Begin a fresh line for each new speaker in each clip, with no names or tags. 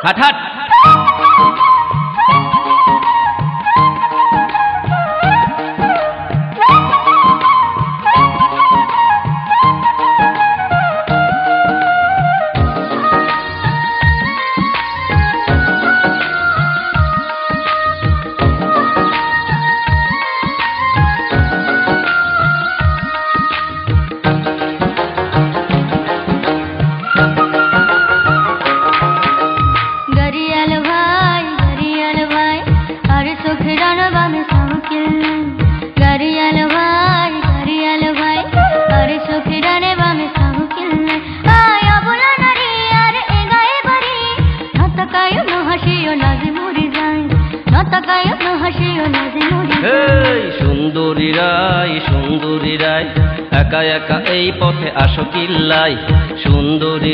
হাট হাট সুন্দরী রায় সুন্দরী রায় একা একা এই পথে আসো কিল্লাই সুন্দরী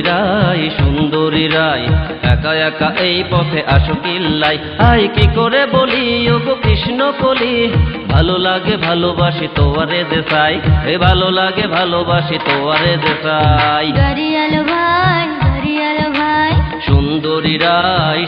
রায় একা একা এই পথে আসো কিল্লাই আই কি করে বলি ওগো কৃষ্ণ কলি ভালো লাগে ভালোবাসি তোয়ারে দেশাই এ ভালো লাগে ভালোবাসি তোয়ারে দেশাই
গরিয়ালো ভাই
সুন্দরী রায়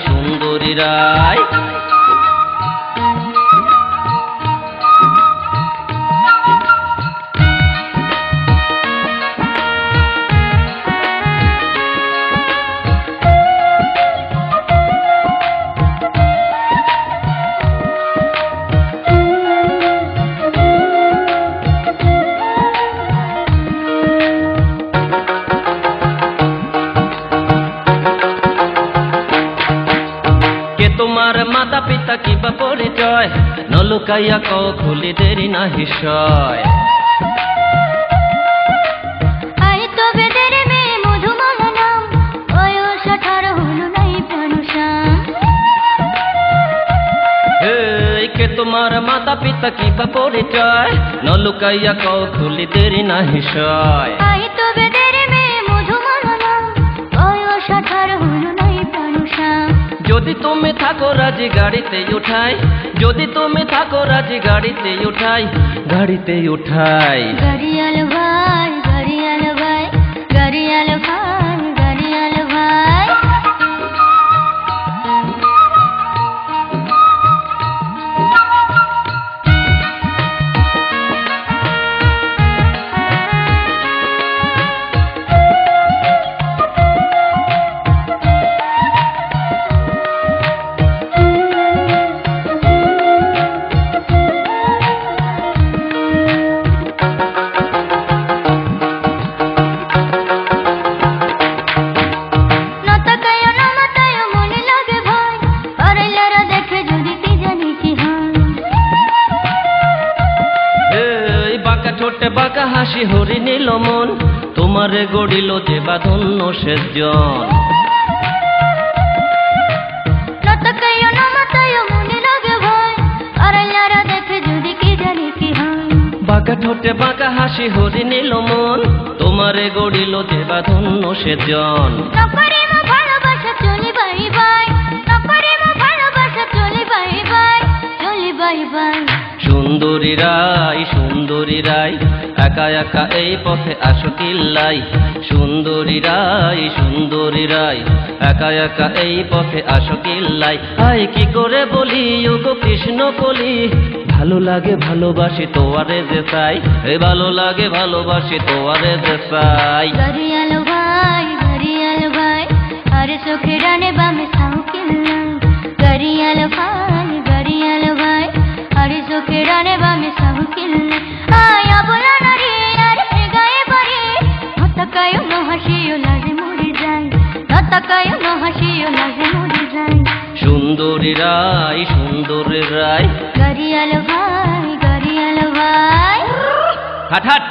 তোমার মাতা পিতা কিবা পরিচয় নলুকাইয়া কও খুলি দেরি না হিসয়
আই তো বেদের মেয়ে মধুমালা নাম বয়স 18 হলো নাই প্রাণুষাম
এই কে তোমার মাতা পিতা কিবা পরিচয় নলুকাইয়া কও খুলি দেরি না হিসয়
আই তো বেদের মেয়ে মধুমালা নাম বয়স 18 হলো নাই প্রাণুষাম
যদি তুমি থাকো রাজি গাড়িতে উঠাই যদি তুমি থাকো রাজি গাড়িতে উঠাই
গরিয়ালো ভাই গরিয়ালো ভাই গরিয়ালো ভাই
ঠোঁটে বাঁকা হাসি হরি নীল মন তোমারে গড়িল যে বাঁধন্য সেজন বাঁকা ঠোঁটে বাঁকা হাসি হরি নীল মন তোমারে গড়িল যে বাঁধন্য সেজন সুন্দরী রায় একা একা এই পথে আসো কিল্লাই সুন্দরী রায় একা একা এই পথে আসো কিল্লাই আই কি করে বলি ওগো কৃষ্ণ কলি ভালো লাগে ভালোবাসি তোয়ারে দেশাই এ ভালো লাগে ভালোবাসি তোয়ারে দেশাই
গরিয়ালো ভাই আরে চোখে রানে বামে সাউ কিল্লাই গরিয়ালো ভাই আরে চোখে রানে বামে সাউ কিল্লাই আয়া বলা নারী আরে গায়ে বাড়ি হতকায়ো ন হাসিও লাজে মরে যায় হতকায়ো ন হাসিও লাজে মরে যায়
সুন্দরী রায়
গরিয়ালো ভাই
হাট হাট